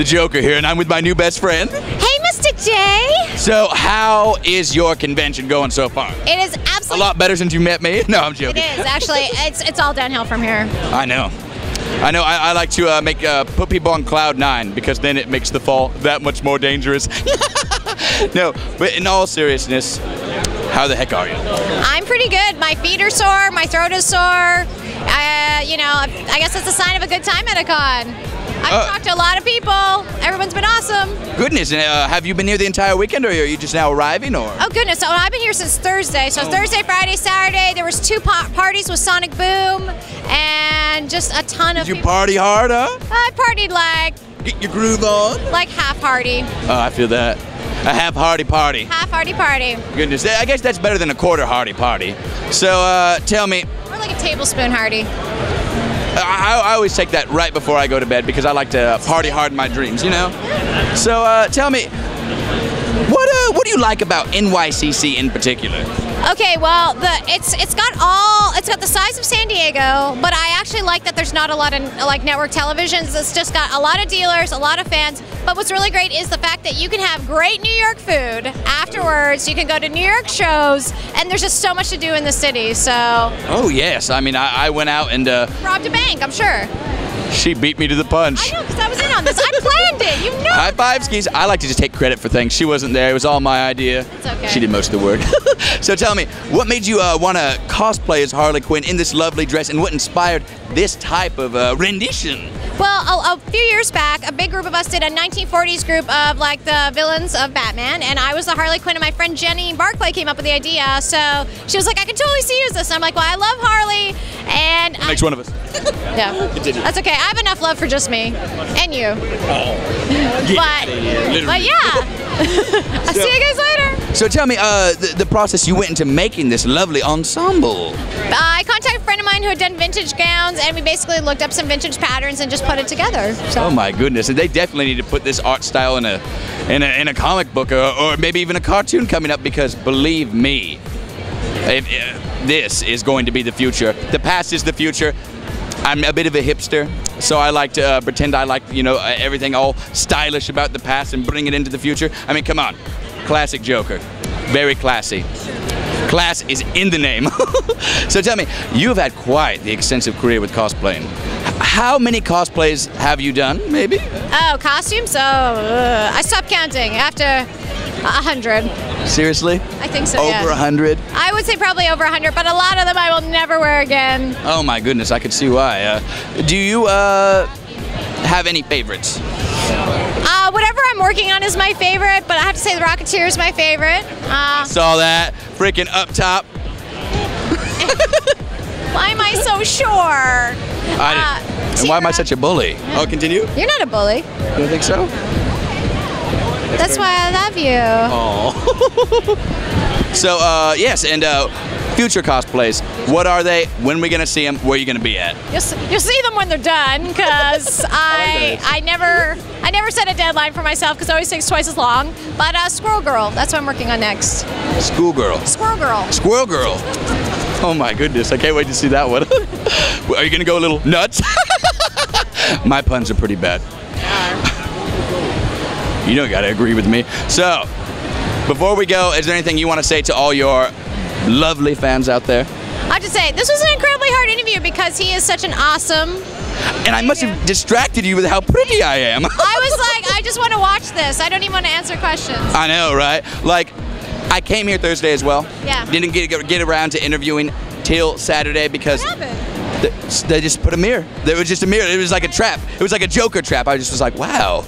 the Joker here, and I'm with my new best friend. Hey, Mr. J. So, how is your convention going so far? It is absolutely... A lot better since you met me? No, I'm joking. It is, actually. It's all downhill from here. I know. I like to put people on cloud 9 because then it makes the fall that much more dangerous. No, but in all seriousness, how the heck are you? I'm pretty good. My feet are sore. My throat is sore. You know, I guess it's a sign of a good time at a con. I've talked to a lot of people. Everyone's been awesome. Goodness, and have you been here the entire weekend, or are you just now arriving, or? Oh goodness, so I've been here since Thursday. So Thursday, Friday, Saturday, there was 2 parties with Sonic Boom, and just a ton of people. Did you party hard, huh? I partied like... Get your groove on? Like half-hearty. Oh, I feel that. A half-hearty party. Half-hearty party. Goodness, I guess that's better than a quarter-hearty party. So, tell me... Or like a tablespoon hearty. I always take that right before I go to bed because I like to party hard in my dreams, you know? So, tell me, what do you like about NYCC in particular? Okay, well, it's got the size of San Diego, but I actually like that there's not a lot of like network televisions. It's just got a lot of dealers, a lot of fans. But what's really great is the fact that you can have great New York food afterwards. You can go to New York shows, and there's just so much to do in the city. So. Oh yes, I mean I went out and robbed a bank, I'm sure. She beat me to the punch. I know, because I was in on this. I planned it, you know. High five, skis. I like to just take credit for things. She wasn't there. It was all my idea. It's okay. She did most of the work. So tell me, what made you want to cosplay as Harley Quinn in this lovely dress, and what inspired this type of rendition? Well, a few years back, a big group of us did a 1940s group of like the villains of Batman, and I was the Harley Quinn, and my friend Jenny Barclay came up with the idea. So she was like, I can totally see you as this. And I'm like, well, I love Harley, and that makes one of us. Yeah, that's okay. I have enough love for just me and you. Oh, but yeah, I'll see you guys later. So tell me, the process you went into making this lovely ensemble. I contacted a friend of mine who had done vintage gowns, and we basically looked up some vintage patterns and just put it together. So. Oh my goodness! And they definitely need to put this art style in a comic book or maybe even a cartoon coming up, because believe me, this is going to be the future. The past is the future. I'm a bit of a hipster, so I like to pretend I like, you know, everything all stylish about the past and bring it into the future. I mean, come on. Classic Joker. Very classy. Class is in the name. So tell me, you've had quite the extensive career with cosplaying. How many cosplays have you done, maybe? Oh, costumes? Oh, I stopped counting after 100. Seriously? I think so, Over 100? I would say probably over 100, but a lot of them I will never wear again. Oh my goodness, I could see why. Do you have any favorites? Whatever I'm working on is my favorite, but I have to say the Rocketeer is my favorite. I saw that. Freaking up top. Why am I so sure? And why am I such a bully? Oh, continue? You're not a bully. You don't think so? That's why I love you. Oh. So, yes, and future cosplays. What are they? When are we gonna see them? Where are you gonna be at? You'll see them when they're done, because I never set a deadline for myself, because it always takes twice as long. But Squirrel Girl, that's what I'm working on next. Schoolgirl. Squirrel Girl. Squirrel Girl. Oh my goodness, I can't wait to see that one. Are you gonna go a little nuts? My puns are pretty bad. You don't gotta agree with me. So, before we go, is there anything you want to say to all your lovely fans out there? I have to say, this was an incredibly hard interview because he is such an awesome... And I must have distracted you with how pretty I am. I was like, I just want to watch this. I don't even want to answer questions. I know, right? Like, I came here Thursday as well. Yeah. Didn't get around to interviewing till Saturday because... What happened? They just put a mirror. There was just a mirror. It was like a trap. It was like a Joker trap. I just was like, wow.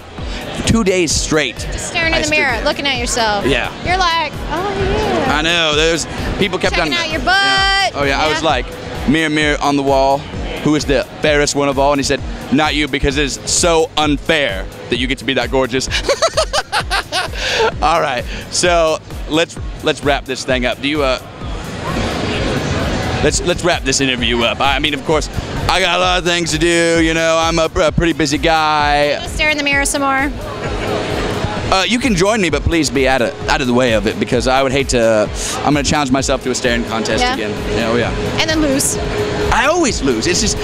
2 days straight. Just staring in the mirror, looking at yourself. Yeah. You're like, oh yeah. I know. There's people kept checking on out your butt. Yeah. Oh yeah. I was like, mirror, mirror on the wall, who is the fairest one of all? And he said, not you, because it is so unfair that you get to be that gorgeous. All right. So let's wrap this thing up. Do you Let's wrap this interview up. I mean, of course, I got a lot of things to do. You know, I'm a pretty busy guy. Just stare in the mirror some more. You can join me, but please be out of the way of it, because I would hate to. I'm going to challenge myself to a staring contest again. Yeah, oh yeah. And then lose. I always lose. It's just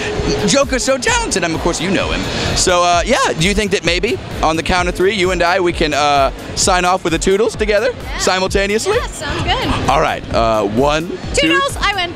Joker's so talented. Of course, you know him. So, yeah, do you think that maybe on the count of 3, you and I, we can sign off with the Toodles together simultaneously? Yeah, sounds good. All right, 1, 2. Toodles, I win.